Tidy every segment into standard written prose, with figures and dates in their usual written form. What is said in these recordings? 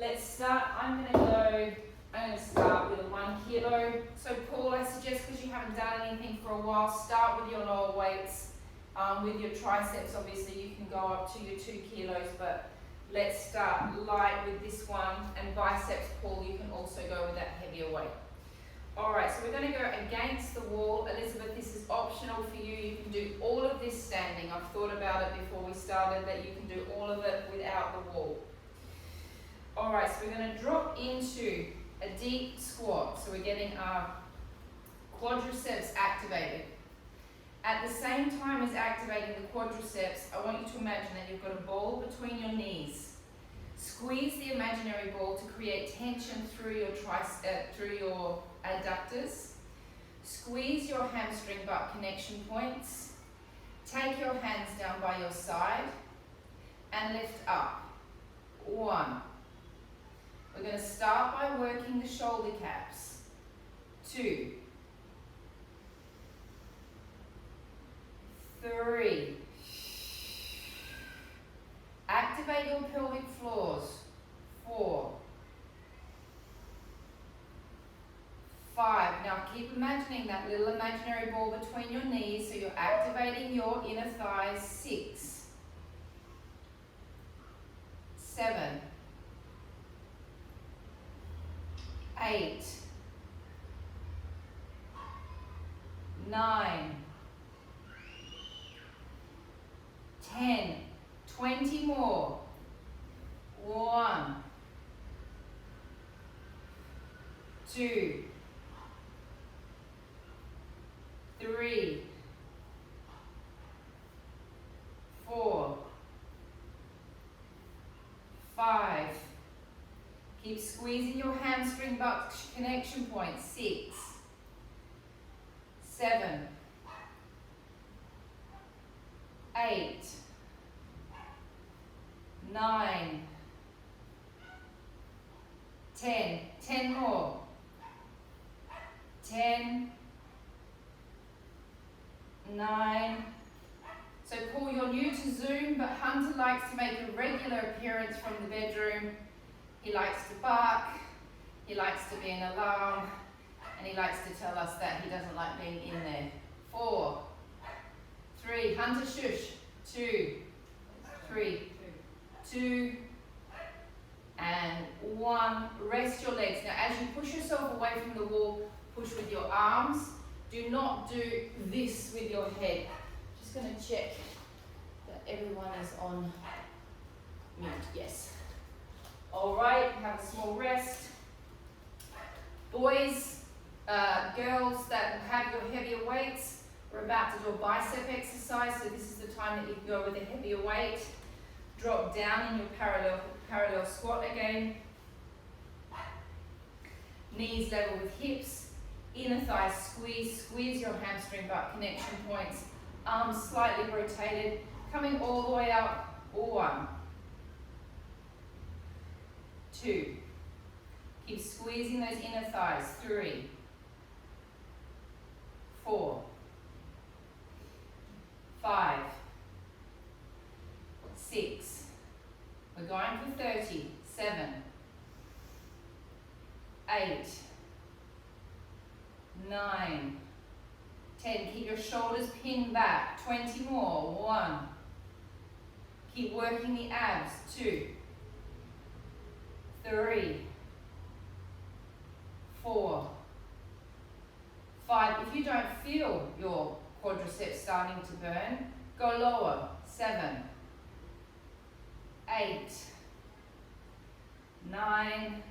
let's start. I'm going to start with a 1 kilo. So Paul, I suggest, because you haven't done anything for a while, start with your lower weights. With your triceps, obviously you can go up to your 2 kilos, but let's start light with this one. And biceps, Paul, you can also go with that heavier weight. All right, so we're going to go against the wall. Elizabeth, this is optional for you. You can do all of this standing. I've thought about it before we started that you can do all of it without the wall. All right, so we're going to drop into a deep squat. So we're getting our quadriceps activated. At the same time as activating the quadriceps, I want you to imagine that you've got a ball between your knees. Squeeze the imaginary ball to create tension through your adductors. Squeeze your hamstring butt connection points. Take your hands down by your side and lift up. 1. We're going to start by working the shoulder caps. 2. 3. Activate your pelvic floors. 4. 5. Now keep imagining that little imaginary ball between your knees, so you're activating your inner thighs. 6. 7. 8. 9. 10. 20 more. 1. 2. 3. 4. 5. Keep squeezing your hamstring butt connection point. 6. 7. 8. 9. 10. 10 more. 10. 9. So Paul, you're new to Zoom, but Hunter likes to make a regular appearance from the bedroom. He likes to bark, he likes to be an alarm, and he likes to tell us that he doesn't like being in there. 4. 3. Hunter, shush. 2. 3. 2. And 1. Rest your legs. Now, as you push yourself away from the wall, push with your arms. Do not do this with your head. Just going to check that everyone is on mute. Yes. All right, have a small rest. Boys, girls that have your heavier weights, we're about to do a bicep exercise, so this is the time that you can go with a heavier weight. Drop down in your parallel squat again. Knees level with hips. Inner thighs squeeze your hamstring butt connection points. Arms slightly rotated, coming all the way up. 1. 2. Keep squeezing those inner thighs. 3. 4. 5. 6. We're going for 30. 7. 8. 9. 10. Keep your shoulders pinned back. 20 more. 1. Keep working the abs. 2. 3. 4. 5. If you don't feel your quadriceps starting to burn, go lower. 7. 8. 9.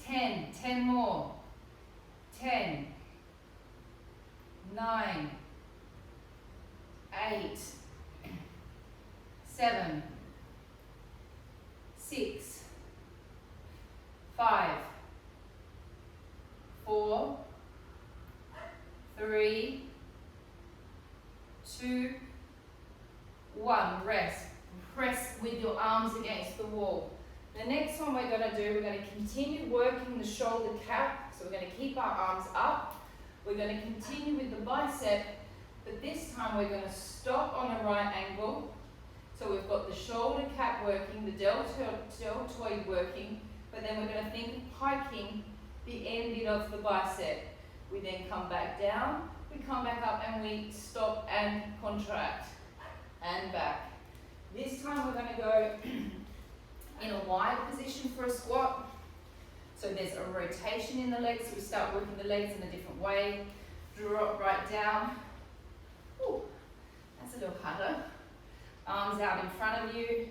10. 10 more. 10. 9. 8. 7. 6. 5. 4. 3. 2. 1. Rest. Press with your arms against the wall. The next one we're going to do, we're going to continue working the shoulder cap. So we're going to keep our arms up. We're going to continue with the bicep, but this time we're going to stop on a right angle So we've got the shoulder cap working, the deltoid working, but then we're going to think of hiking the end bit of the bicep. We then come back down, we come back up, and we stop and contract and back. This time we're going to go in a wide position for a squat. So there's a rotation in the legs, so we start working the legs in a different way. Drop right down. Ooh, that's a little harder. Arms out in front of you.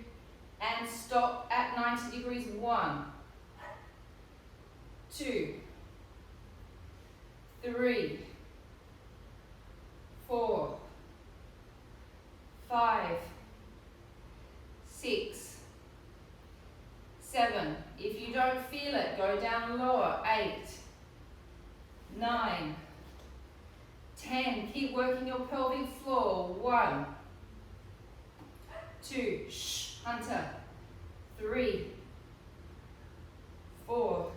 And stop at 90 degrees. 1, 2, 3, 4, 5, 6, 7. If you don't feel it, go down lower. 8, 9, 10. Keep working your pelvic floor. 1, 2, Hunter. 3, 4,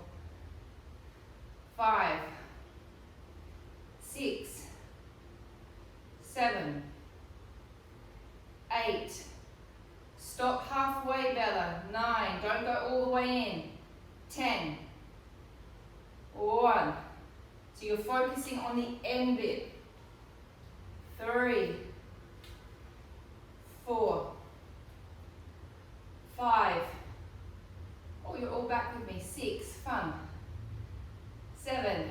5, 6, 7, 8. Stop halfway, Bella. 9. Don't go all the way in. 10. 1. So you're focusing on the end bit. 3, 4, 5. Oh, you're all back with me. 6. Fun. 7,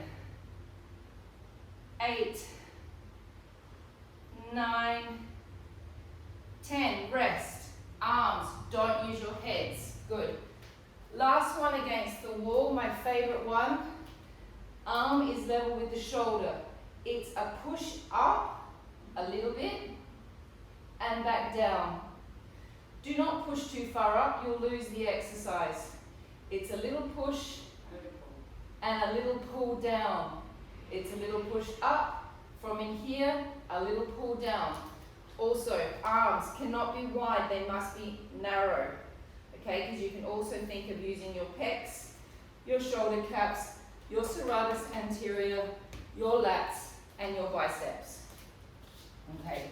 8, 9, 10. Rest. Arms, don't use your heads. Good. Last one against the wall, my favorite one. Arm is level with the shoulder. It's a push up a little bit and back down. Do not push too far up, you'll lose the exercise. It's a little push and a little pull down. It's a little push up from in here, a little pull down. Also, arms cannot be wide, they must be narrow. Okay, because you can also think of using your pecs, your shoulder caps, your serratus anterior, your lats, and your biceps. Okay.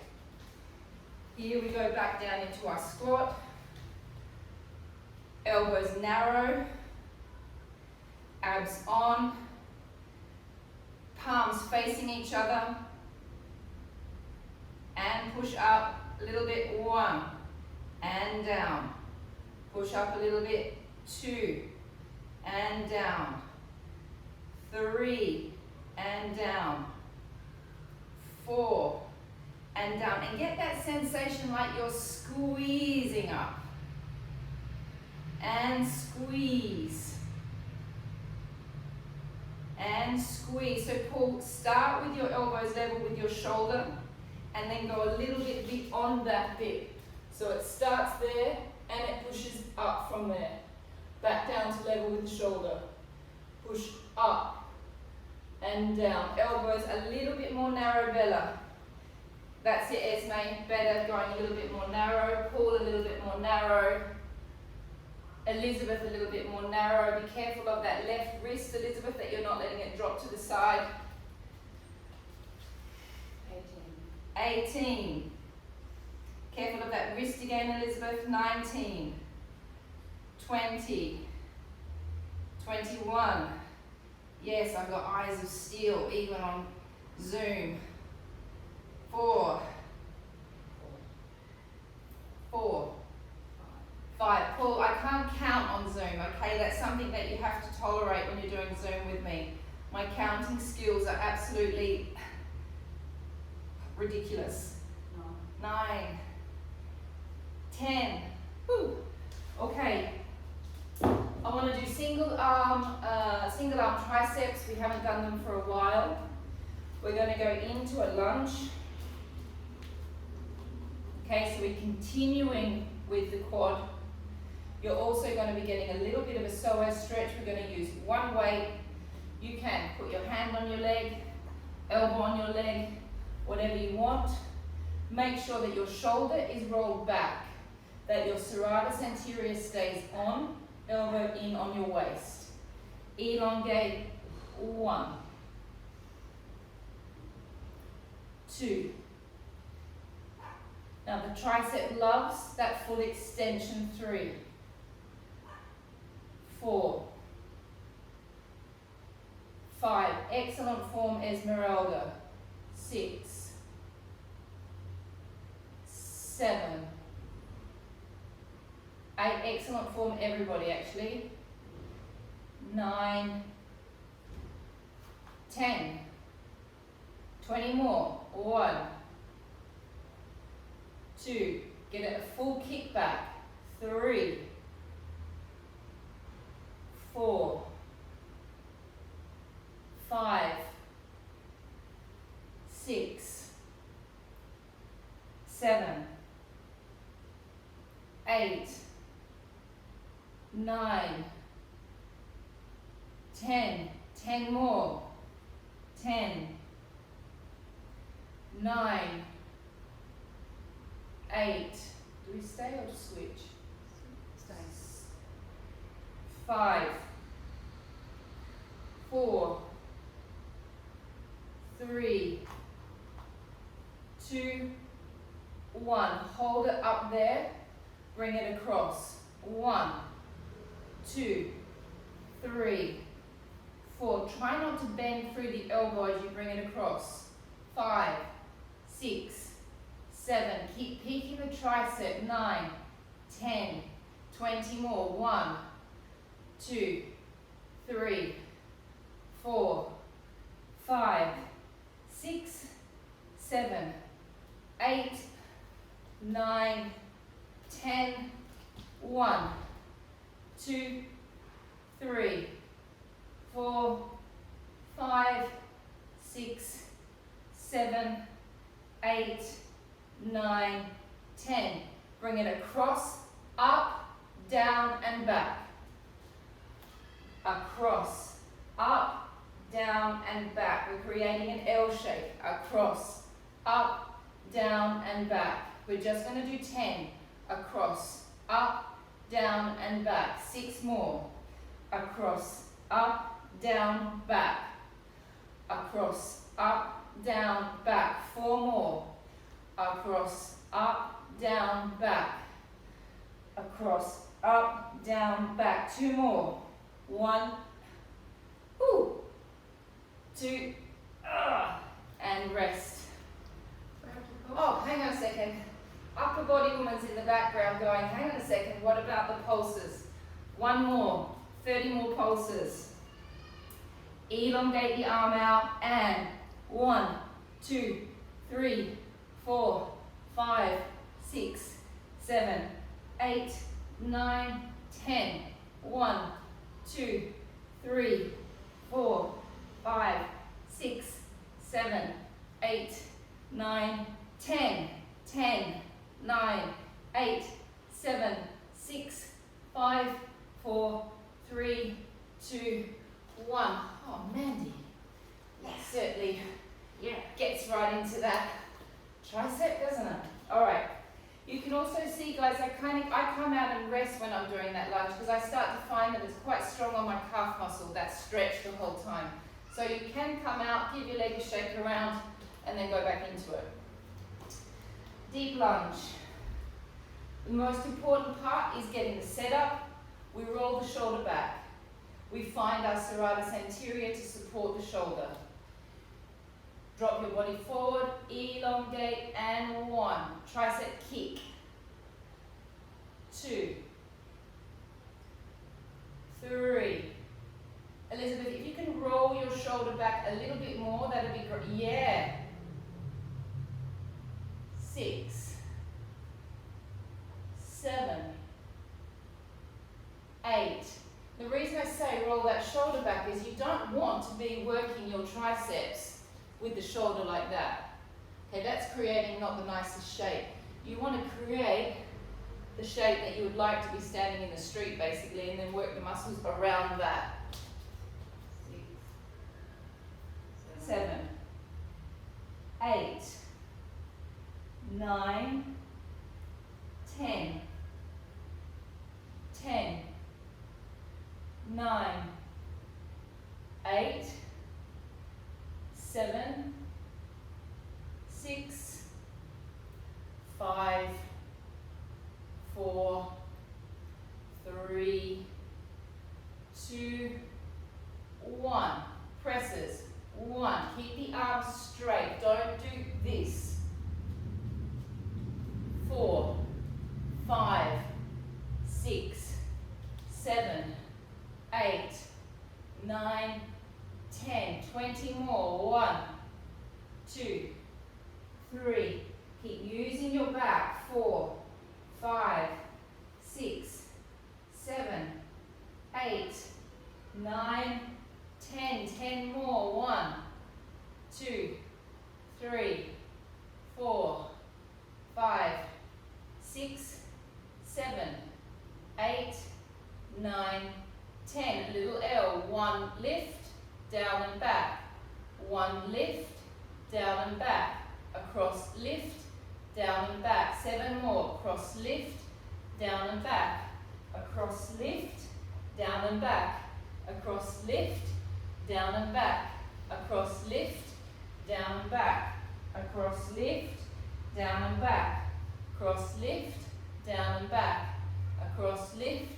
Here we go back down into our squat. Elbows narrow, abs on, palms facing each other, and push up a little bit. 1, and down. Push up a little bit. 2, and down. 3, and down. 4, and down. And get that sensation like you're squeezing up. And squeeze. And squeeze. So pull, start with your elbows level with your shoulder, and then go a little bit beyond that bit. So it starts there, and it pushes up from there. Back down to level with the shoulder. Push up and down. Elbows a little bit more narrow, Bella. That's it, Esme. Better, going a little bit more narrow. Paul a little bit more narrow. Elizabeth a little bit more narrow. Be careful of that left wrist, Elizabeth, that you're not letting it drop to the side. 18. Careful of that wrist again, Elizabeth. 19. 20. 21. Yes, I've got eyes of steel even on Zoom. 4. 5. Paul, I can't count on Zoom, okay? That's something that you have to tolerate when you're doing Zoom with me. My counting skills are absolutely ridiculous. 9. 10. Woo. Okay. I want to do single arm triceps. We haven't done them for a while. We're going to go into a lunge. Okay, so we're continuing with the quad. You're also going to be getting a little bit of a psoas stretch. We're going to use one weight. You can put your hand on your leg, elbow on your leg, whatever you want. Make sure that your shoulder is rolled back, that your serratus anterior stays on, elbow in on your waist. Elongate. 1, 2, Now the tricep loves that full extension. 3, 4, 5, excellent form Esmeralda. 6, 7, 8, excellent form everybody actually. 9, 10, 20 more. 1, 2, get a full kick back. 3, 4, 5, 6, 7, 8, 9, 10, 10 more. 10, 9, 8, do we stay or just switch? Stay. 5, 4, 3, 2, 1. Hold it up there, bring it across. 1, 2, 3, 4. Try not to bend through the elbow as you bring it across. 5, 6, 7. Keep peaking the tricep. 9, 10, 20 more. 1, 2, 3, 4, 5, 6, 7, 8, 9, 10. 1, 2, 3, 4, 5, 6, 7, 8, 9, 10. Bring it across, up, down, and back. Across, up, down, and back. We're creating an L shape. Across, up, down, and back. We're just going to do 10. Across, up, down, and back. 6 more. Across, up, down, back. Across, up, down, back. 4 more. Across, up, down, back. Across, up, down, back. 2 more. 1, 2, and rest. Oh, hang on a second. Upper body woman's in the background going, hang on a second, what about the pulses? 1 more, 30 more pulses. Elongate the arm out and 1, 2, 3, 4, 5, 6, 7, 8, 9, 10. 1, 2, 3, 4, 5, 6, 7, 8, 9, 10. 10, 9, 8, 7, 6, 5, 4, 3, 2, 1. Oh, Mandy, that certainly gets right into that tricep, doesn't it? All right. You can also see, guys, I come out and rest when I'm doing that lunge because I start to find that it's quite strong on my calf muscle, that stretch the whole time. So you can come out, give your leg a shake around, and then go back into it. Deep lunge. The most important part is getting the setup. We roll the shoulder back. We find our serratus anterior to support the shoulder. Drop your body forward, elongate, and 1. Tricep kick. 2, 3. Elizabeth, if you can roll your shoulder back a little bit more, that'd be great. Yeah. 6, 7, 8. The reason I say roll that shoulder back is you don't want to be working your triceps with the shoulder like that. Okay, that's creating not the nicest shape. You want to create the shape that you would like to be standing in the street basically, and then work the muscles around that. 7, 8, 9, 10, 10, 9, 8, 7, 6, 5, 4, 3, 2, 1. Presses. 1. Keep the arms straight. Don't do this. 4, 5, 6, 7, 8, 9, 10. 20 more. 1, 2, 3. Keep using your back. 4, 5, 6, 7, 8, 9, 10. 10 more. 1, 2, 3, 4, 5, 6, 7, 8, 9, 10. A little L. 1 lift, down and back. 1 lift, down and back. Across, lift, down and back. 7 more. Cross, lift, down and back. Across, lift, down and back. Across, lift, down and back. Across, lift, down and back. Across, lift, down and back. Across, lift, down and back. Across, lift,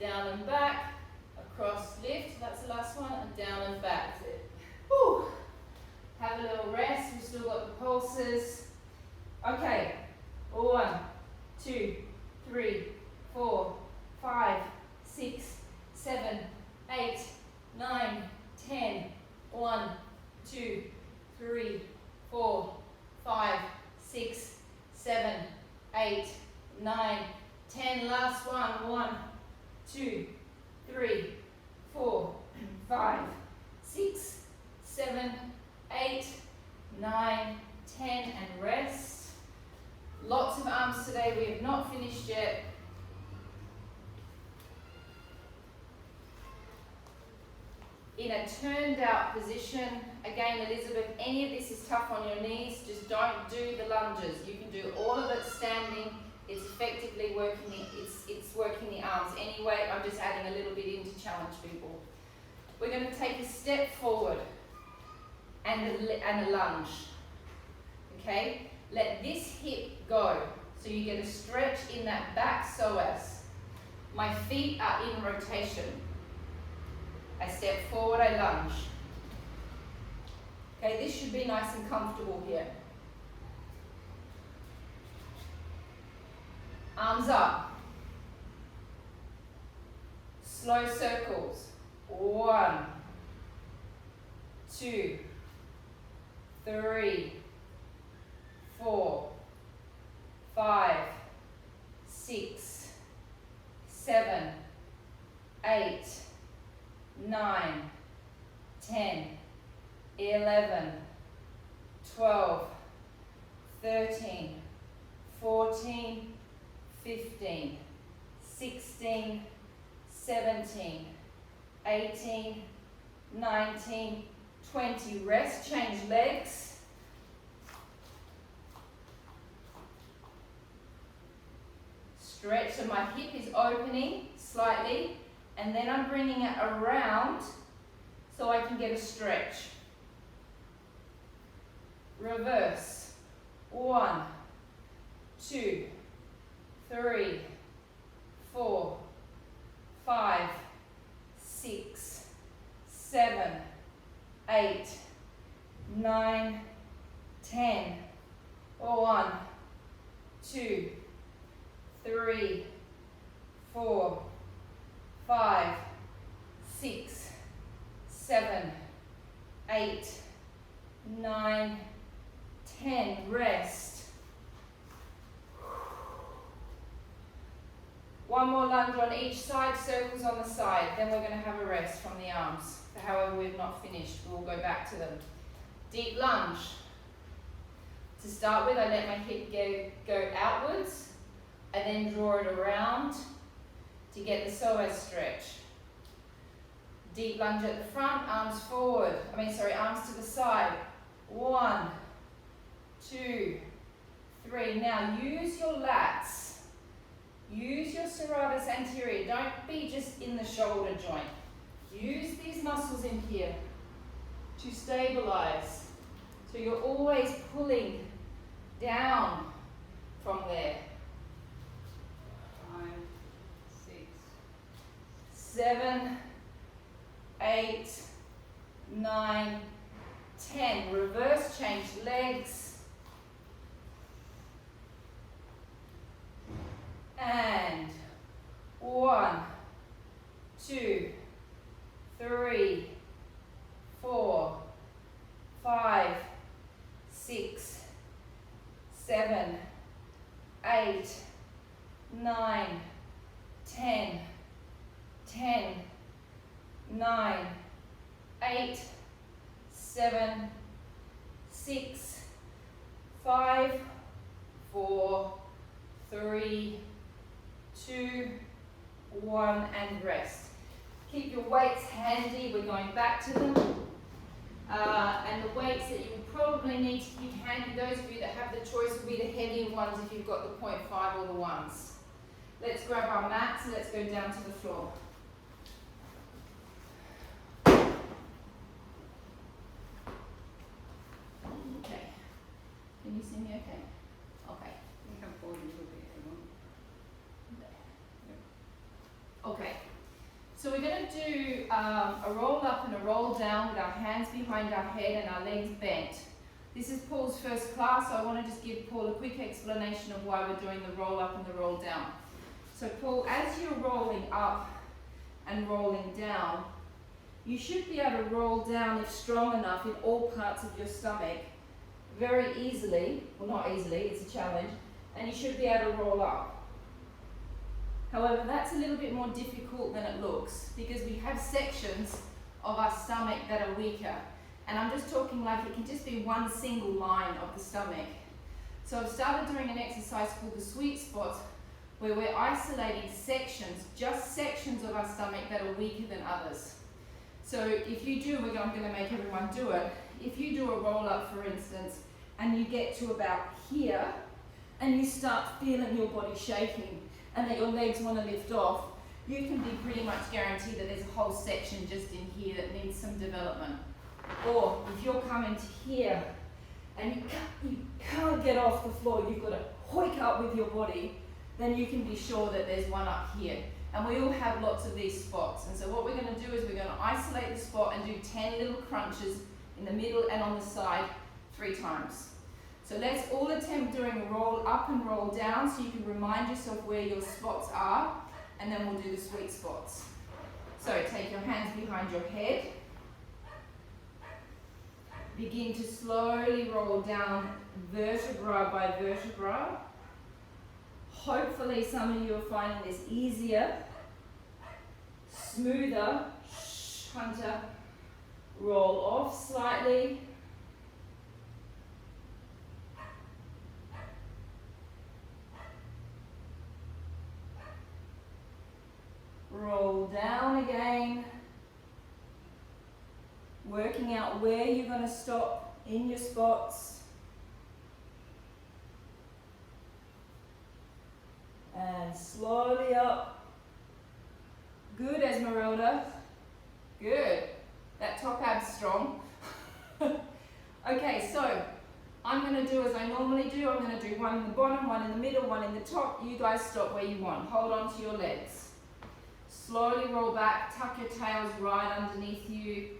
down and back. Across, lift. That's the last one. And down and back. That's it. Whew. Have a little rest. We've still got the pulses. Okay. 1, 2, 3, 4, 5, 6, 7, 8, 9, 10. 1, 2, 3, 4, 5, 6, 7, 8, 9, 10. Last one. 1, 2, 3, 4, 5, 6, 7, 8, 9, 10, and rest. Lots of arms today. We have not finished yet. In a turned out position. Again, Elizabeth, any of this is tough on your knees. Just don't do the lunges. You can do all of it standing. It's effectively working it's working the arms. Anyway, I'm just adding a little bit in to challenge people. We're going to take a step forward and a lunge. Okay? Let this hip go. So you get a stretch in that back psoas. My feet are in rotation. I step forward, I lunge. Okay, this should be nice and comfortable here. Arms up. Slow circles. 1, 2, 3, 4, 5, 6, 7, 8, 9, 10, 11, 12, 13, 14, 15, 16, 17, 18, 19, 20. Rest, change legs. Stretch, so my hip is opening slightly, and then I'm bringing it around so I can get a stretch. Reverse. 1, 2, 3, 4, 5, 6, 7, 8, 9, 10. 1, 2, 3, 4, 5, 6, 7, 8, 9, 10. Rest. One more lunge on each side, circles on the side. Then we're going to have a rest from the arms. However, we've not finished. We'll go back to them. Deep lunge. To start with, I let my hip go outwards. I then draw it around to get the psoas stretch. Deep lunge at the front, arms forward. Arms to the side. 1, 2, 3. Now use your lats. Use your serratus anterior. Don't be just in the shoulder joint. Use these muscles in here to stabilize. So you're always pulling down from there. 5, 6, 7, 8, 9, 10. Reverse, change legs. And 1, 2, 3, 4, 5, 6, 7, 8, 9, 10, 10, 9, 8, 7, 6, 5, 4, 3, 2, 1, and rest. Keep your weights handy. We're going back to them. And the weights that you will probably need to keep handy, those of you that have the choice, will be the heavier ones if you've got the 0.5 or the 1s. Let's grab our mats and let's go down to the floor. Okay. Can you see me okay? Okay. you can fold a little bit. Okay. So we're going to do a roll up and a roll down with our hands behind our head and our legs bent. This is Paul's first class, so I want to just give Paul a quick explanation of why we're doing the roll up and the roll down. So Paul, as you're rolling up and rolling down, you should be able to roll down, if strong enough, in all parts of your stomach very easily. Well, not easily, it's a challenge. And you should be able to roll up. However, that's a little bit more difficult than it looks because we have sections of our stomach that are weaker. And I'm just talking like it can just be one single line of the stomach. So I've started doing an exercise called the sweet spot, where we're isolating sections, just sections of our stomach that are weaker than others. So if you do, I'm going to make everyone do it. If you do a roll up, for instance, and you get to about here, and you start feeling your body shaking, and that your legs want to lift off, you can be pretty much guaranteed that there's a whole section just in here that needs some development. Or if you're coming to here and you can't get off the floor, you've got to hoik up with your body, then you can be sure that there's one up here. And we all have lots of these spots. And so what we're going to do is we're going to isolate the spot and do 10 little crunches in the middle and on the side 3 times. So let's all attempt doing a roll up and roll down so you can remind yourself where your spots are, and then we'll do the sweet spots. So take your hands behind your head. Begin to slowly roll down vertebra by vertebra. Hopefully some of you are finding this easier, smoother. Hunter, roll off slightly. Roll down again. Working out where you're going to stop in your spots. And slowly up. Good, Esmeralda. Good. That top ab's strong. Okay, so I'm going to do as I normally do. I'm going to do one in the bottom, one in the middle, one in the top. You guys stop where you want. Hold on to your legs. Slowly roll back, tuck your tails right underneath you.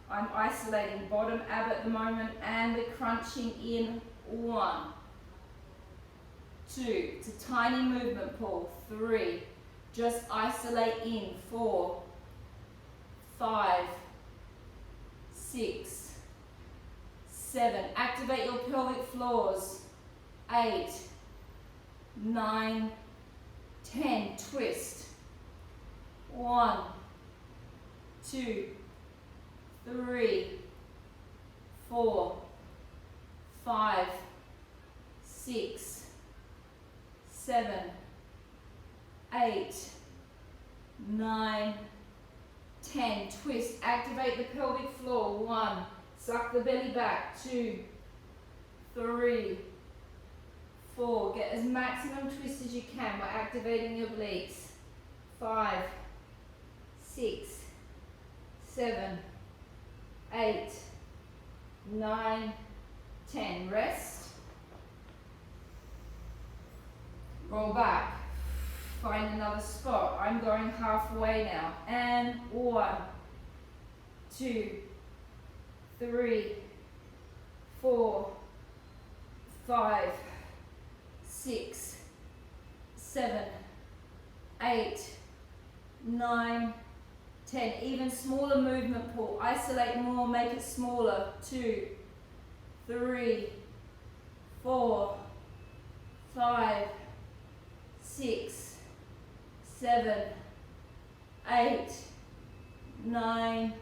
I'm isolating bottom ab at the moment, and we're crunching in 1, 2, it's a tiny movement, Paul, 3, just isolate in, 4, 5, 6, 7, activate your pelvic floors, 8, 9, 10, twist, 1, 2, 3, 4, 5, 6, 7, 8, 9, 10. Twist, activate the pelvic floor. 1, suck the belly back. 2, 3, 4. Get as maximum twist as you can by activating your obliques. 5, 6, 7, 8, 9, 10. Rest. Roll back. Find another spot. I'm going halfway now. And 1, 2, 3, 4, 5, 6, 7, 8, 9, 10. Even smaller movement pull. Isolate more, make it smaller. 2, 3, 4, 5, 6, 7, 8, 9,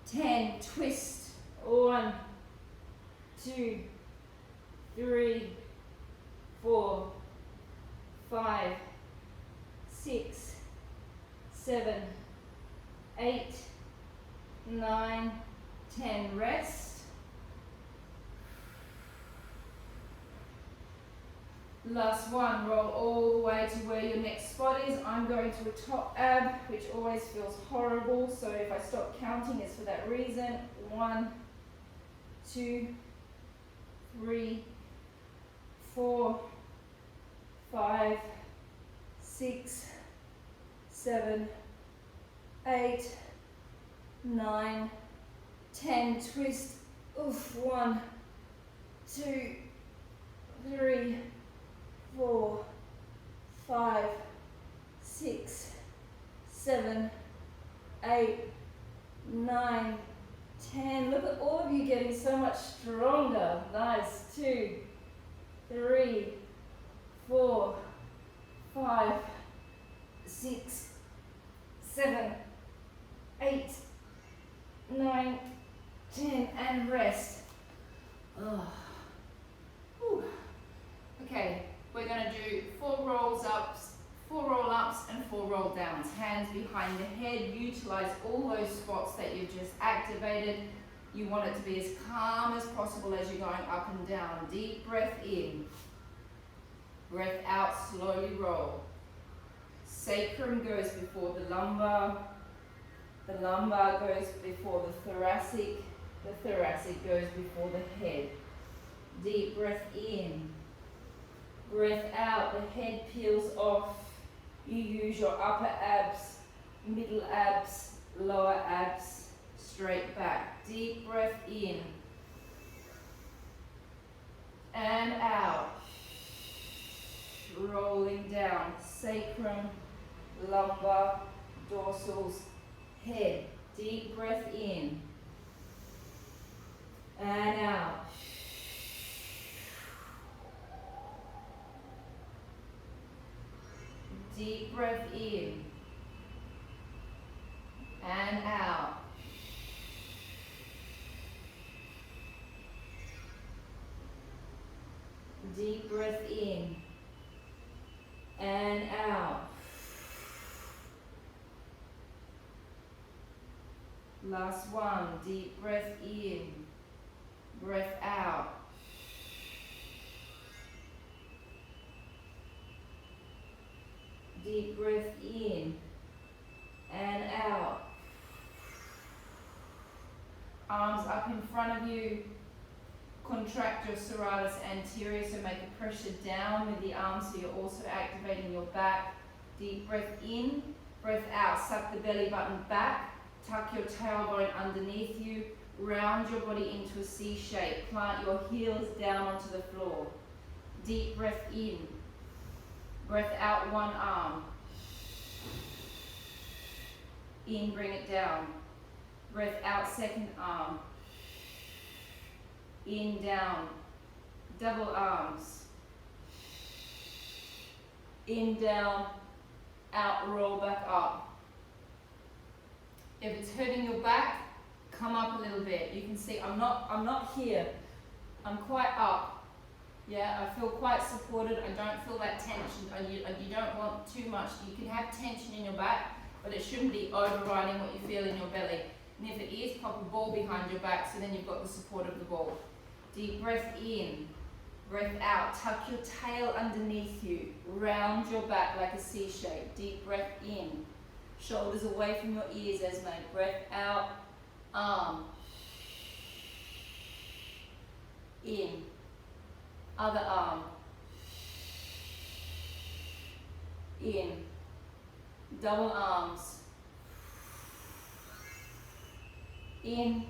10. Twist. 1, 2, 3, 4, 5, 6, 7, 8, 9, 10. Rest. Last one, roll all the way to where your next spot is. I'm going to a top ab, which always feels horrible, so if I stop counting, it's for that reason. 1, 2, 3, 4, 5, 6, 7, 8, 9, 10. Twist. Oof. 1, 2, 3, 4, 5, 6, 7, 8, 9, 10. Look at all of you getting so much stronger. Nice. 2, 3, 4, 5, 6, 7, 8, 9, 10. And rest. Oh. Whew. Okay. We're going to do 4 rolls ups, 4 roll ups, and 4 roll downs. Hands behind the head. Utilize all those spots that you've just activated. You want it to be as calm as possible as you're going up and down. Deep breath in. Breath out, slowly roll. Sacrum goes before the lumbar. The lumbar goes before the thoracic. The thoracic goes before the head. Deep breath in. Breath out, the head peels off. You use your upper abs, middle abs, lower abs, straight back. Deep breath in. And out. Rolling down. Sacrum, lumbar, dorsals, head. Deep breath in. And out. Deep breath in and out. Deep breath in and out. Last one. Deep breath in, breath out. Deep breath in and out. Arms up in front of you. Contract your serratus anterior, so make a pressure down with the arms so you're also activating your back. Deep breath in, breath out. Suck the belly button back. Tuck your tailbone underneath you. Round your body into a C shape. Plant your heels down onto the floor. Deep breath in. Breath out, one arm. In, bring it down. Breath out, second arm. In, down. Double arms. In, down. Out, roll back up. If it's hurting your back, come up a little bit. You can see I'm not here. I'm quite up. Yeah, I feel quite supported. I don't feel that tension. You don't want too much. You can have tension in your back, but it shouldn't be overriding what you feel in your belly. And if it is, pop a ball behind your back so then you've got the support of the ball. Deep breath in, breath out. Tuck your tail underneath you. Round your back like a C shape. Deep breath in. Shoulders away from your ears, Esme. Breath out, arm. In. Other arm. in, double arms, in,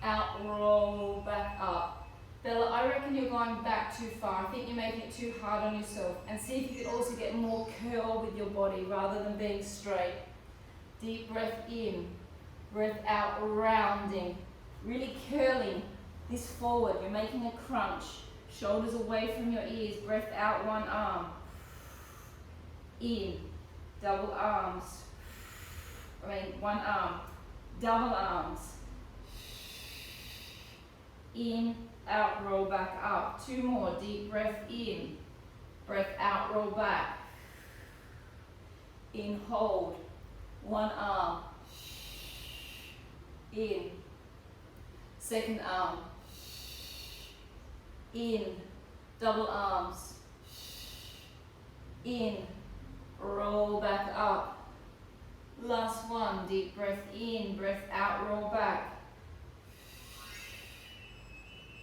out, roll back up. Bella, I reckon you're going back too far. I think you're making it too hard on yourself. And see if you could also get more curl with your body rather than being straight. Deep breath in, breath out, rounding, really curling this forward. You're making a crunch. Shoulders away from your ears, breath out, one arm. In, double arms. One arm, double arms. In, out, roll back up. Two more, deep breath in, breath out, roll back. In, hold, one arm. In, second arm. In, double arms. In, roll back up. Last one, deep breath in, breath out, roll back.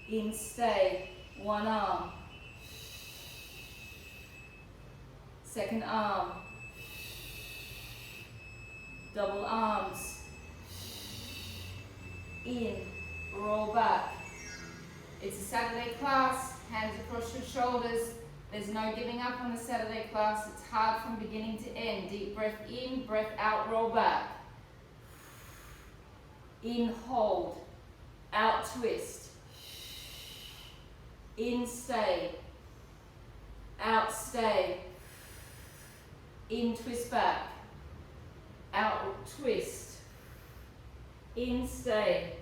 In, stay, one arm. Second arm. Double arms. In, roll back. It's a Saturday class, hands across your shoulders. There's no giving up on the Saturday class. It's hard from beginning to end. Deep breath in, breath out, roll back. In, hold, out, twist. In, stay, out, stay. In, twist back, out, twist. In, stay,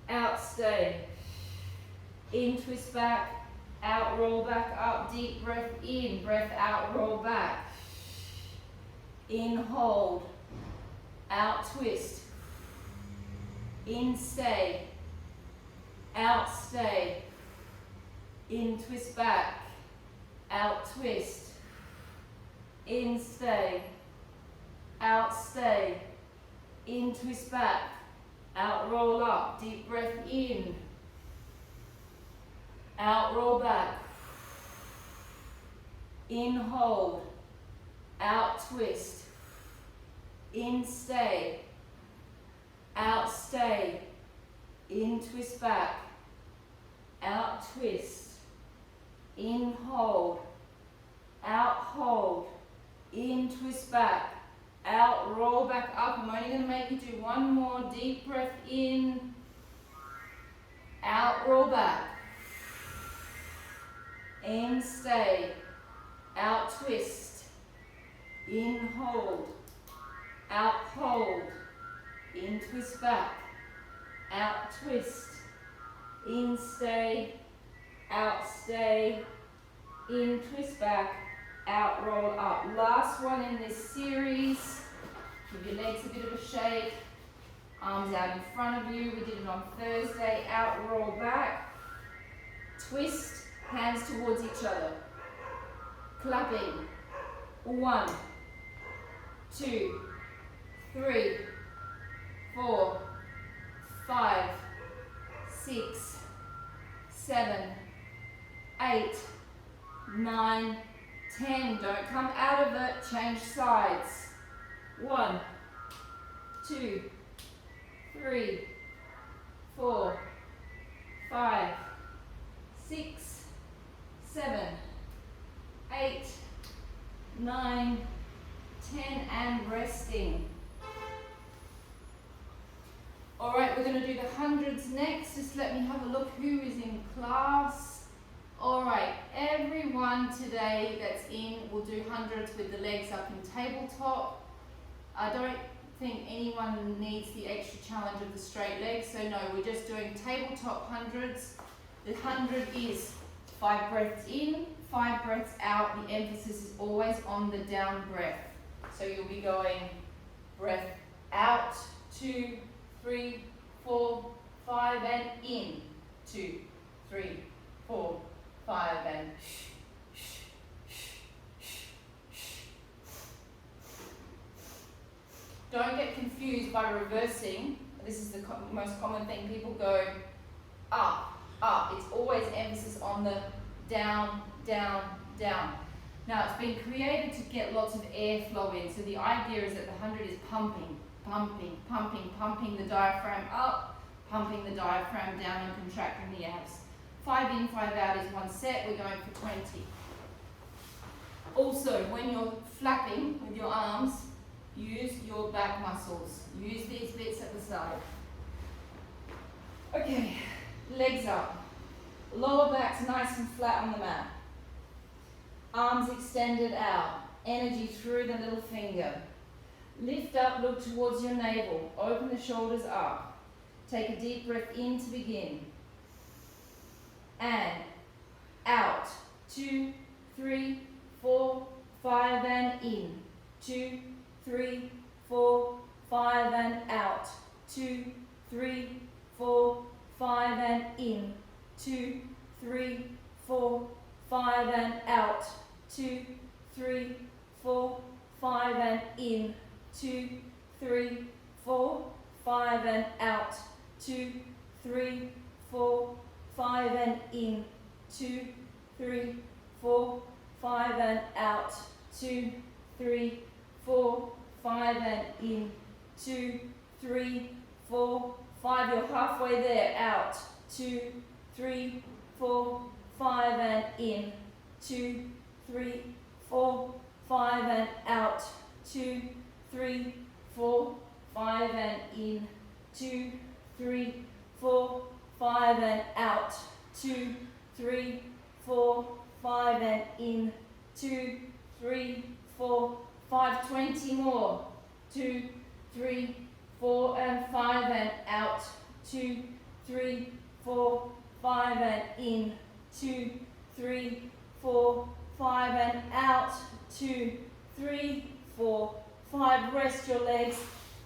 out, stay. In, twist back, out, roll back up. Deep breath in, breath out, roll back. In, hold, out, twist. In, stay, out, stay. In, twist back, out, twist. In, stay, out, stay. In, twist back, out, roll up. Deep breath in, out, roll back. In, hold, out, twist. In, stay, out, stay. In, twist back, out, twist. In, hold, out, hold. In, twist back, out, roll back up. I'm only going to make you do one more. Deep breath in, out, roll back. In, stay, out, twist. In, hold, out, hold. In, twist back, out, twist. In, stay, out, stay. In, twist back, out, roll up. Last one in this series. Give your legs a bit of a shake. Arms out in front of you. We did it on Thursday. Out, roll back. Twist, hands towards each other. Clapping. 1, 2, 3, 4, 5, 6, 7, 8, 9, 10. Don't come out of it. Change sides. 1, 2, 3, 4, 5, 6, 7, 8, 9, 10, and resting. Alright, we're going to do the hundreds next. Just let me have a look who is in class. Alright, everyone today that's in will do hundreds with the legs up in tabletop. I don't think anyone needs the extra challenge of the straight legs, so no, we're just doing tabletop hundreds. The 100 is 5 breaths in, 5 breaths out. The emphasis is always on the down breath. So you'll be going breath out, 2, 3, 4, 5, and in. 2, 3, 4, 5, and don't get confused by reversing. This is the most common thing. People go up, up. It's always emphasis on the down, down, down. Now it's been created to get lots of airflow in, so the idea is that the 100 is pumping, pumping, pumping, pumping the diaphragm up, pumping the diaphragm down and contracting the abs. 5 in, 5 out is 1 set, we're going for 20. Also, when you're flapping with your arms, use your back muscles. Use these bits at the side. Okay, legs up. Lower back's nice and flat on the mat. Arms extended out. Energy through the little finger. Lift up, look towards your navel. Open the shoulders up. Take a deep breath in to begin. And out. 2, 3, 4, 5 and in. 2, 3, 4, 5 and out. 2, 3, 4, 5 and in. 2, 3, 4, 5 and out. 2, 3, 4, 5 and in. 2, 3, 4, 5 and out. 2, 3, 4, 5 and in. 2, 3, 4, 5 and out. 2, 3, 4, 5 and in. 2, 3, 4, 5. You're halfway there. Out. 2, 3, 4, 5 and in. 2, 3, 4, 5 and out. 2, 3, 4, 5 and in. 2, 3, 4, 5 and out. 2, 3, 4, 5 and in. 2, 3, 4, 5. 20 more. 2, 3, 4 and 5 and out. 2, 3, 4, 5 and in. 2, 3, 4, 5 and out. 2, 3, 4, 5. Rest your legs.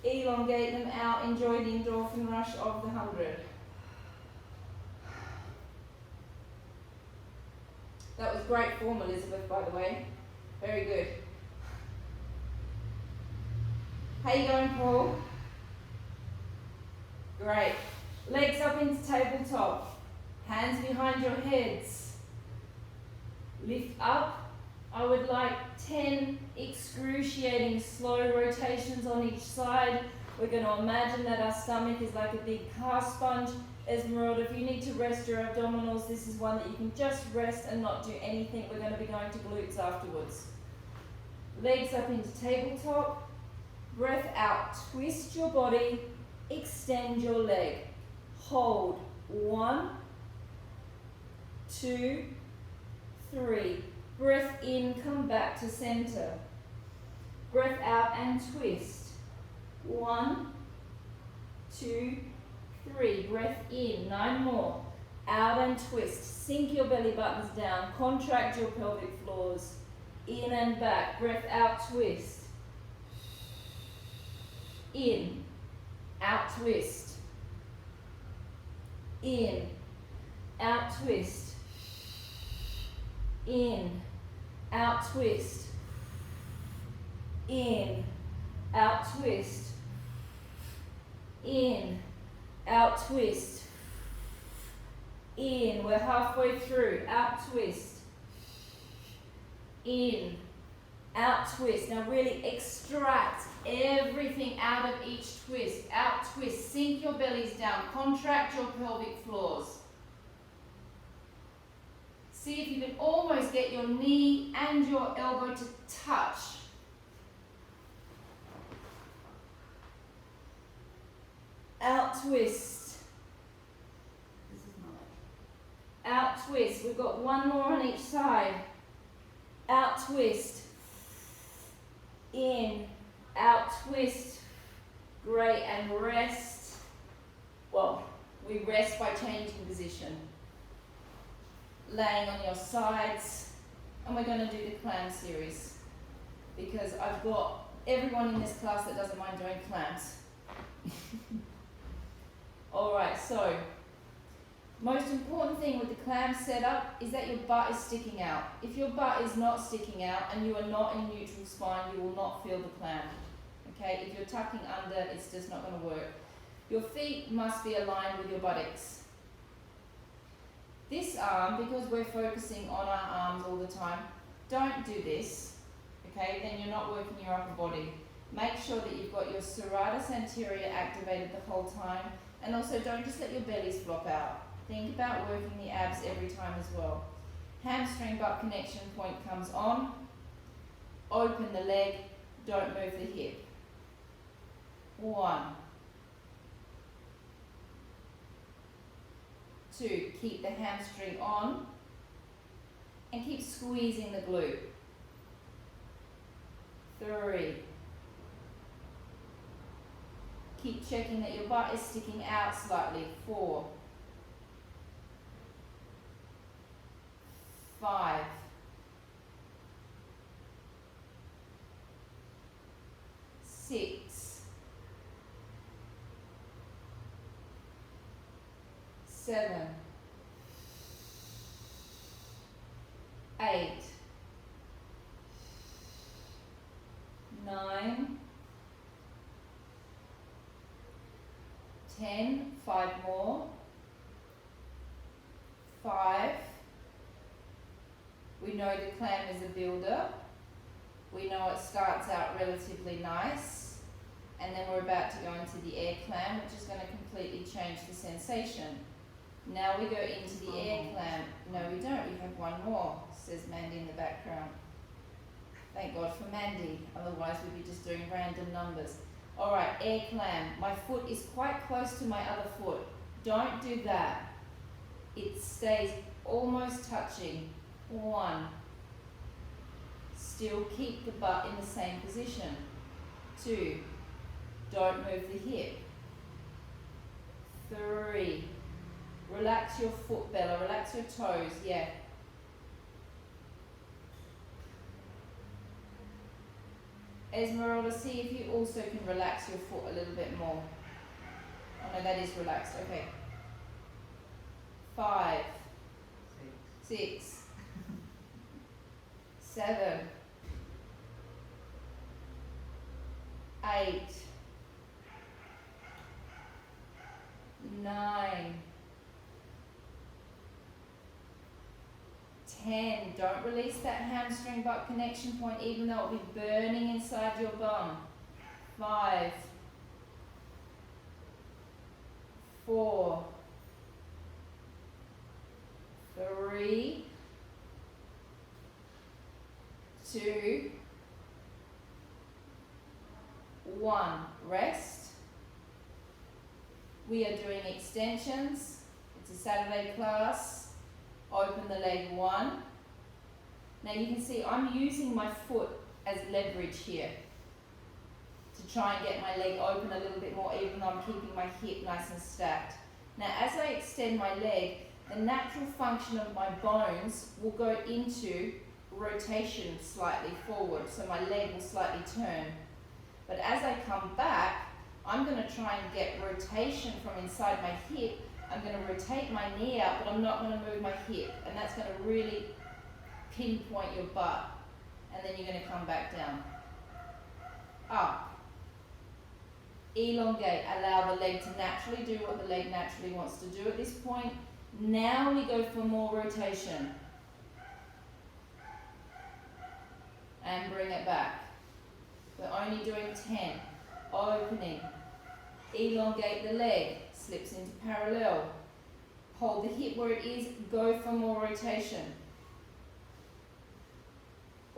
Elongate them out. Enjoy the endorphin rush of the 100. That was great form, Elizabeth, by the way. Very good. How you going, Paul? Great. Legs up into tabletop. Hands behind your heads. Lift up. I would like 10 excruciating slow rotations on each side. We're going to imagine that our stomach is like a big car sponge. Esmeralda, if you need to rest your abdominals, this is one that you can just rest and not do anything. We're going to be going to glutes afterwards. Legs up into tabletop. Breath out. Twist your body. Extend your leg. Hold. 1, 2, 3. Breath in, come back to center. Breath out and twist. 1, 2, 3. Breath in. 9 more. Out and twist. Sink your belly buttons down. Contract your pelvic floors. In and back. Breath out, twist. In. Out, twist. In. Out, twist. In. Out, twist. In. Out, twist. In. Out, twist. In. We're halfway through. Out, twist. In. Out, twist. Now really extract everything out of each twist. Out, twist. Sink your bellies down. Contract your pelvic floors. See if you can almost get your knee and your elbow to touch. Out, twist. This is mine. Out, twist. We've got 1 more on each side. Out, twist. In. Out, twist. Great, and rest. Well, we rest by changing position. Laying on your sides. And we're going to do the Clam Series. Because I've got everyone in this class that doesn't mind doing clams. Alright, so most important thing with the clam setup is that your butt is sticking out. If your butt is not sticking out and you are not in neutral spine, you will not feel the clam. Okay, if you're tucking under, it's just not going to work. Your feet must be aligned with your buttocks. This arm, because we're focusing on our arms all the time, don't do this, okay, then you're not working your upper body. Make sure that you've got your serratus anterior activated the whole time, and also don't just let your bellies flop out. Think about working the abs every time as well. Hamstring butt connection point comes on, open the leg, don't move the hip. 1, 2, keep the hamstring on and keep squeezing the glute. 3, keep checking that your butt is sticking out slightly. 4, 5, 6, 7, 8, 9, 10, 5 more, 5. We know the clam is a builder. We know it starts out relatively nice, and then we're about to go into the air clam, which is going to completely change the sensation. Now we go into the air clam. No, we don't. We have one more, says Mandy in the background. Thank God for Mandy, otherwise we'd be just doing random numbers. All right, air clam. My foot is quite close to my other foot. Don't do that. It stays almost touching. 1. Still keep the butt in the same position. 2. Don't move the hip. 3. Relax your foot, Bella. Relax your toes. Yeah. Esmeralda, see if you also can relax your foot a little bit more. Oh no, that is relaxed. Okay. 5, 6, 7, 8, 9, 10. Don't release that hamstring butt connection point even though it'll be burning inside your bum. 5, 4, 3, 2, 1. Rest. We are doing extensions. It's a Saturday class. Open the leg. 1. Now you can see I'm using my foot as leverage here to try and get my leg open a little bit more, even though I'm keeping my hip nice and stacked. Now as I extend my leg, the natural function of my bones will go into rotation slightly forward, so my leg will slightly turn. But as I come back, I'm going to try and get rotation from inside my hip. I'm going to rotate my knee out, but I'm not going to move my hip, and that's going to really pinpoint your butt. And then you're going to come back down. Up. Elongate. Allow the leg to naturally do what the leg naturally wants to do at this point. Now we go for more rotation. And bring it back. We're only doing 10. Opening. Elongate the leg. Slips into parallel. Hold the hip where it is. Go for more rotation.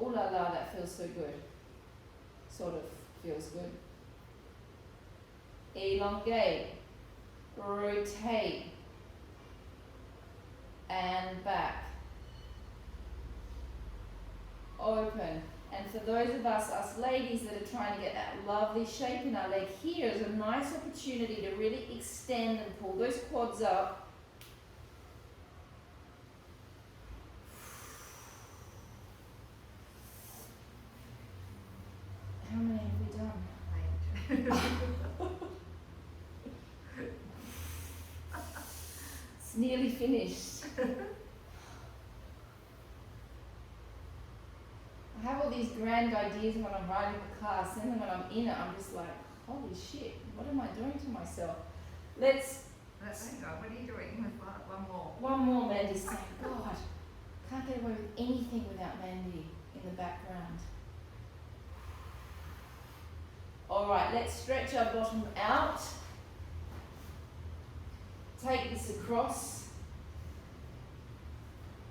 Ooh la la, that feels so good. Sort of feels good. Elongate. Rotate. And back. Open. And for those of us ladies that are trying to get that lovely shape in our leg, here is a nice opportunity to really extend and pull those quads up. How many have we done? 8. It's nearly finished. I have all these grand ideas when I'm riding the class, and then when I'm in it, I'm just like, holy shit, what am I doing to myself? Let's... Hang on, what are you doing with one more? One more, Mandy's saying, God, can't get away with anything without Mandy. in the background. Alright, let's stretch our bottom out. Take this across.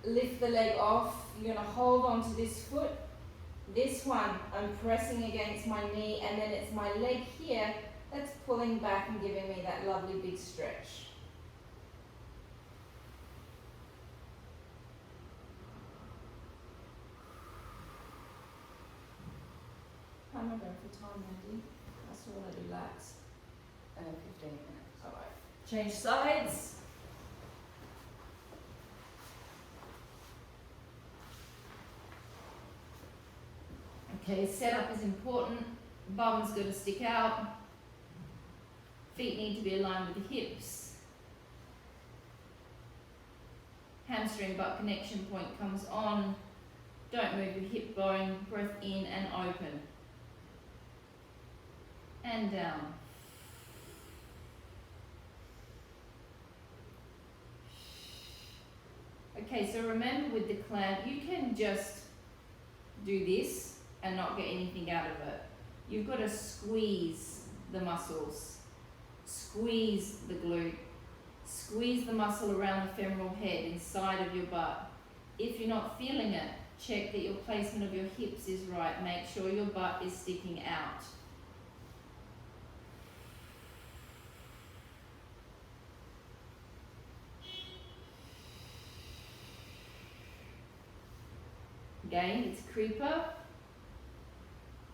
Lift the leg off. You're going to hold onto this foot. This one, I'm pressing against my knee, and then it's my leg here that's pulling back and giving me that lovely big stretch. How am I going for time, Mandy? I still want to do laps. 15 minutes. Alright, change sides. Okay, setup is important. Bum's got to stick out. Feet need to be aligned with the hips. Hamstring butt connection point comes on. Don't move your hip bone. Breath in and open. And down. Okay, so remember with the clam, you can just do this and not get anything out of it. You've got to squeeze the muscles, squeeze the glute, squeeze the muscle around the femoral head inside of your butt. If you're not feeling it, check that your placement of your hips is right. Make sure your butt is sticking out. Again, it's creeper.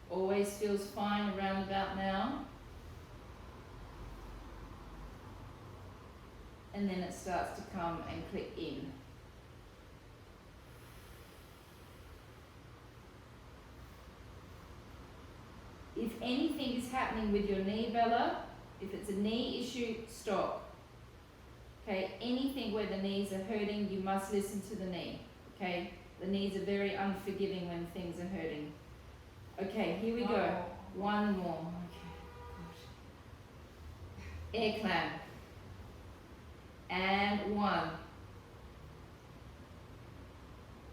Always feels fine around about now. And then it starts to come and click in. If anything is happening with your knee, Bella, if it's a knee issue, stop. Okay, anything where the knees are hurting, you must listen to the knee. Okay, the knees are very unforgiving when things are hurting. Okay, here we go. One more. Okay. Air clam. And 1.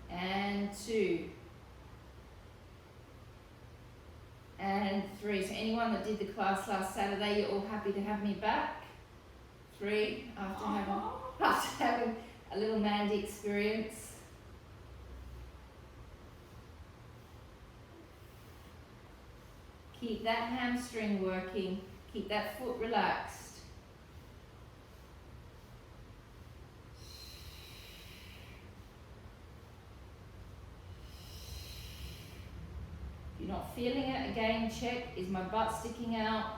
And 2. And 3. So anyone that did the class last Saturday, you're all happy to have me back. 3, after having a little Mandy experience. Keep that hamstring working. Keep that foot relaxed. If you're not feeling it, again, check. Is my butt sticking out?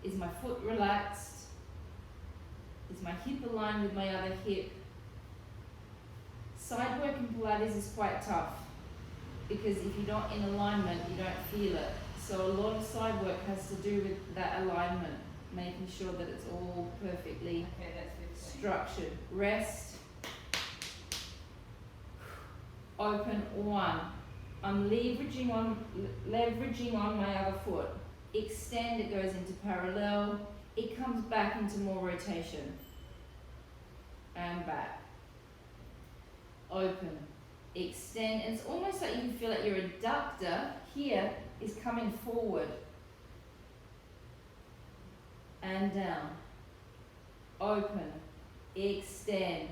Is my foot relaxed? Is my hip aligned with my other hip? Side work in Pilates is quite tough because if you're not in alignment, you don't feel it. So a lot of side work has to do with that alignment, making sure that it's all perfectly structured. Rest. Open. 1. I'm leveraging on my other foot. Extend, it goes into parallel. It comes back into more rotation. And back. Open. Extend, and it's almost like you can feel like your adductor here is coming forward. And down. Open. Extend.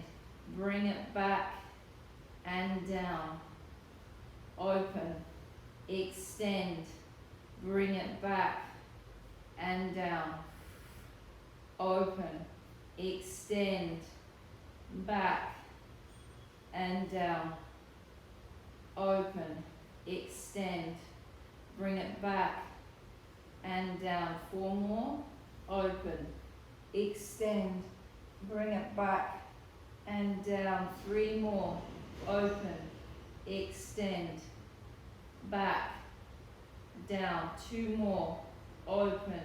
Bring it back and down. Open. Extend. Bring it back and down. Open. Extend. Back and down. Open. Extend. Bring it back and down. 4 more. Open. Extend. Bring it back and down. 3 more. Open. Extend. Back. Down. 2 more. Open.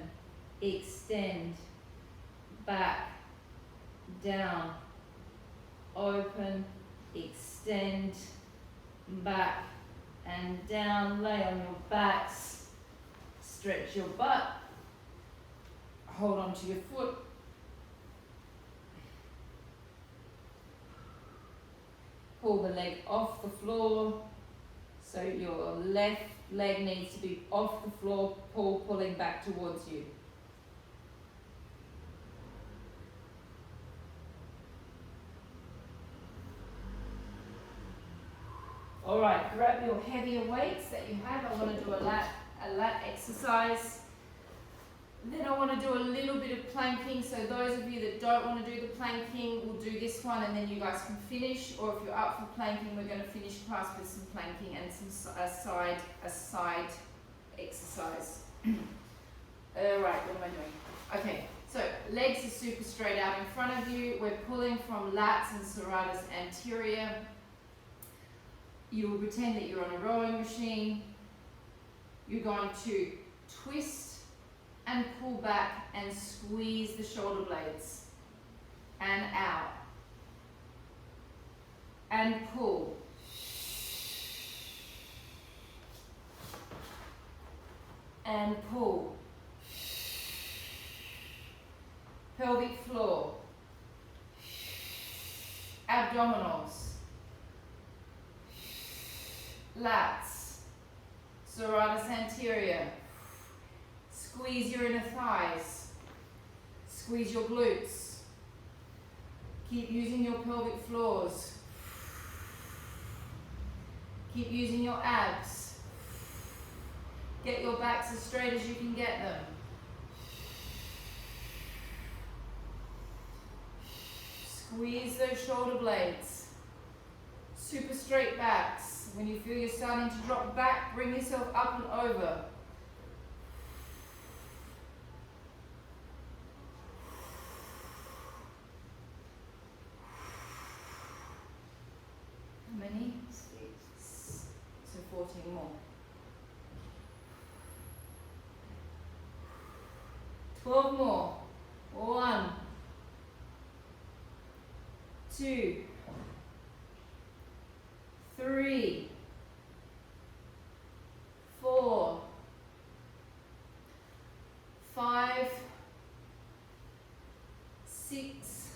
Extend. Back. Down. Open. Extend. Back and down. Lay on your backs. Stretch your butt. Hold on to your foot. Pull the leg off the floor. So your left leg needs to be off the floor, pulling back towards you. All right, grab your heavier weights that you have. I want to do a lat exercise. Then I want to do a little bit of planking. So those of you that don't want to do the planking, we'll do this one and then you guys can finish. Or if you're up for planking, we're going to finish class with some planking and some a side exercise. All right, what am I doing? Okay, so legs are super straight out in front of you. We're pulling from lats and serratus anterior. You will pretend that you're on a rowing machine. You're going to twist and pull back and squeeze the shoulder blades. And out. And pull. And pull. Pelvic floor. Abdominals. Lats, serratus anterior, squeeze your inner thighs, squeeze your glutes, keep using your pelvic floors, keep using your abs, get your backs as straight as you can get them. Squeeze those shoulder blades. Super straight backs. When you feel you're starting to drop back, bring yourself up and over. How many? 6. So 14 more. 12 more. 1, 2, 3, 4, 5, 6,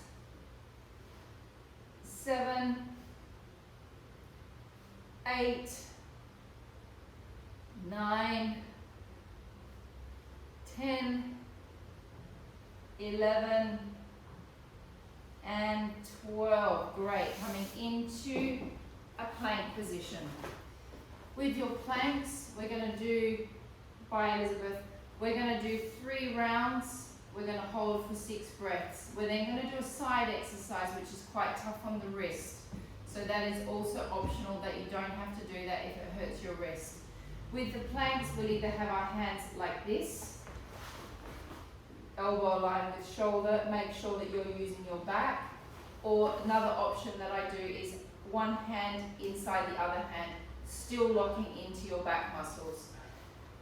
7, 8, 9, 10, 11, and 12. Great. Coming into a plank position. With your planks, we're going to do, by Elizabeth, we're going to do 3 rounds. We're going to hold for 6 breaths. We're then going to do a side exercise, which is quite tough on the wrist. So that is also optional, that you don't have to do that if it hurts your wrist. With the planks, we'll either have our hands like this, elbow line with shoulder, make sure that you're using your back, or another option that I do is one hand inside the other hand, still locking into your back muscles.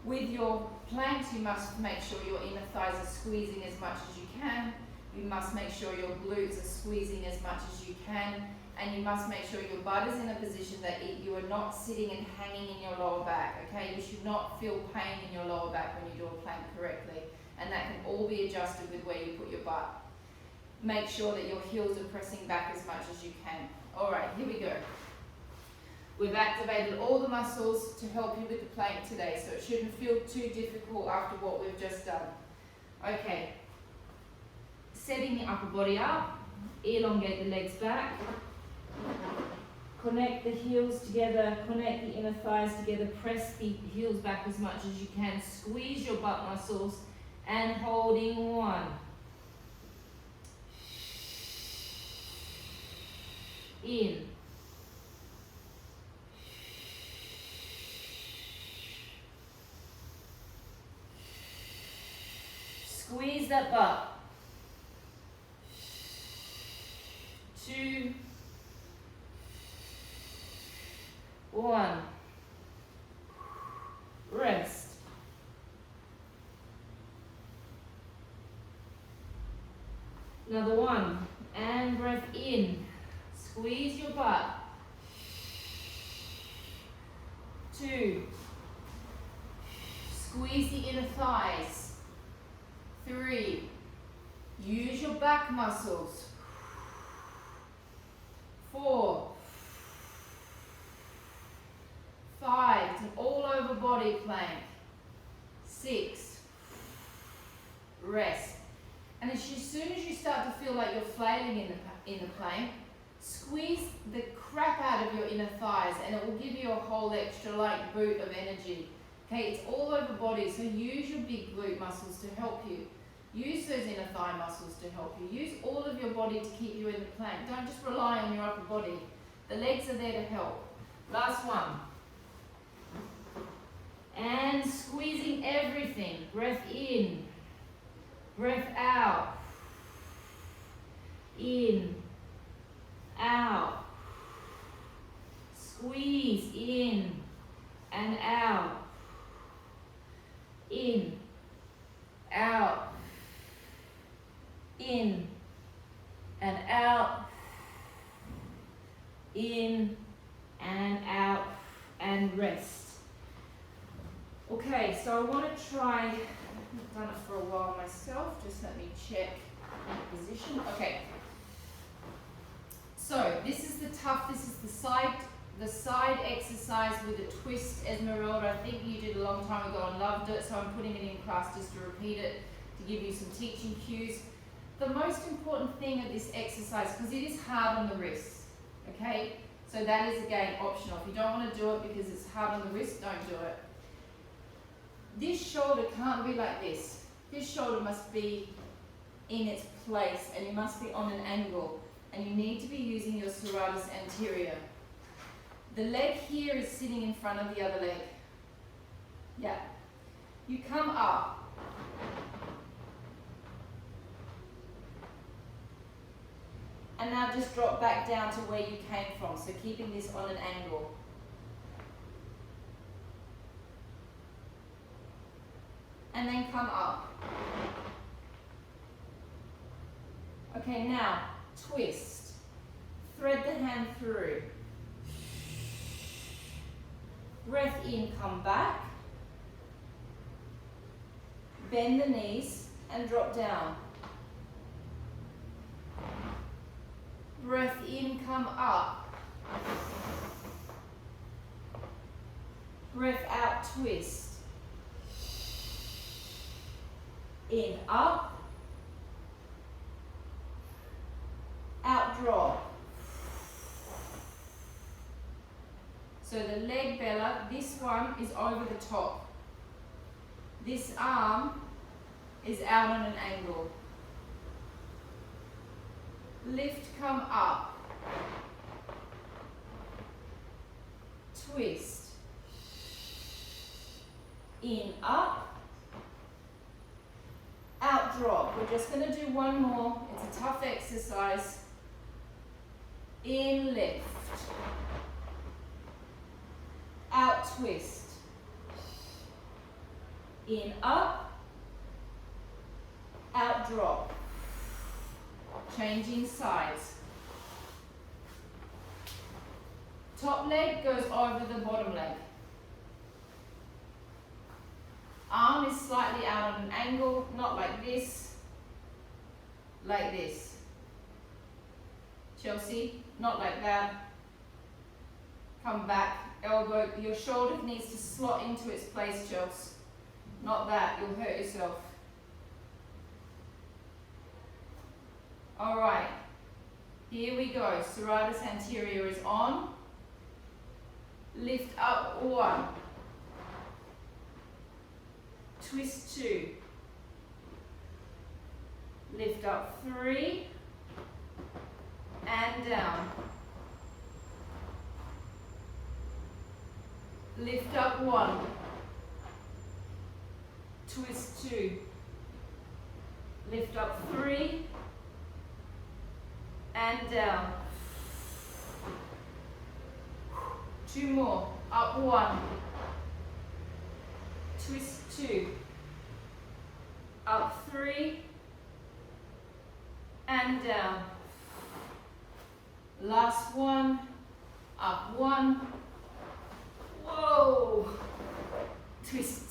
With your planks, you must make sure your inner thighs are squeezing as much as you can. You must make sure your glutes are squeezing as much as you can. And you must make sure your butt is in a position that you are not sitting and hanging in your lower back, okay? You should not feel pain in your lower back when you do a plank correctly. And that can all be adjusted with where you put your butt. Make sure that your heels are pressing back as much as you can. All right, here we go. We've activated all the muscles to help you with the plank today, so it shouldn't feel too difficult after what we've just done. Okay, setting the upper body up, elongate the legs back, connect the heels together, connect the inner thighs together, press the heels back as much as you can, squeeze your butt muscles, and holding 1. In. Squeeze that butt. 2, 1. Rest. Another 1. And breath in. Squeeze your butt. 2. Squeeze the inner thighs. 3. Use your back muscles. 4. 5. body plank. 6. Rest. And as soon as you start to feel like you're flailing in the plank, squeeze the crap out of your inner thighs and it will give you a whole extra like boot of energy. Okay, it's all over body, so use your big glute muscles to help you. Use those inner thigh muscles to help you. Use all of your body to keep you in the plank. Don't just rely on your upper body. The legs are there to help. Last one. And squeezing everything. Breath in. Breath out. In. Out. Squeeze in and out. In. Out. In and out. In and out, and rest. Okay, so I want to try, I've done it for a while myself, just let me check position. Okay, so this is the side exercise with a twist. Esmeralda, I think you did a long time ago and loved it, so I'm putting it in class just to repeat it, to give you some teaching cues. The most important thing of this exercise, because it is hard on the wrists, okay? So that is again optional. If you don't want to do it because it's hard on the wrist, don't do it. This shoulder can't be like this. This shoulder must be in its place and you must be on an angle. And you need to be using your serratus anterior. The leg here is sitting in front of the other leg. Yeah. You come up. And now just drop back down to where you came from, so keeping this on an angle. And then come up. Okay, now twist. Thread the hand through. Breath in, come back. Bend the knees and drop down. Breath in, come up. Breath out, twist. In, up. Out, drop. So the leg bella, this one is over the top. This arm is out on an angle. Lift, come up. Twist. In, up. Out, drop. We're just going to do one more. It's a tough exercise. In, lift. Out, twist. In, up. Out, drop. Changing sides. Top leg goes over the bottom leg. Arm is slightly out on an angle, not like this, like this. Chelsea, not like that. Come back, elbow, your shoulder needs to slot into its place, Chelsea. Not that, you'll hurt yourself. All right, here we go. Serratus anterior is on. Lift up, 1. Twist, 2. Lift up, 3. And down. Lift up, 1. Twist, 2. Lift up, 3. And down. 2 more. Up, 1. Twist, 2. Up, 3. And down. Last one. Up, 1. Whoa. Twist,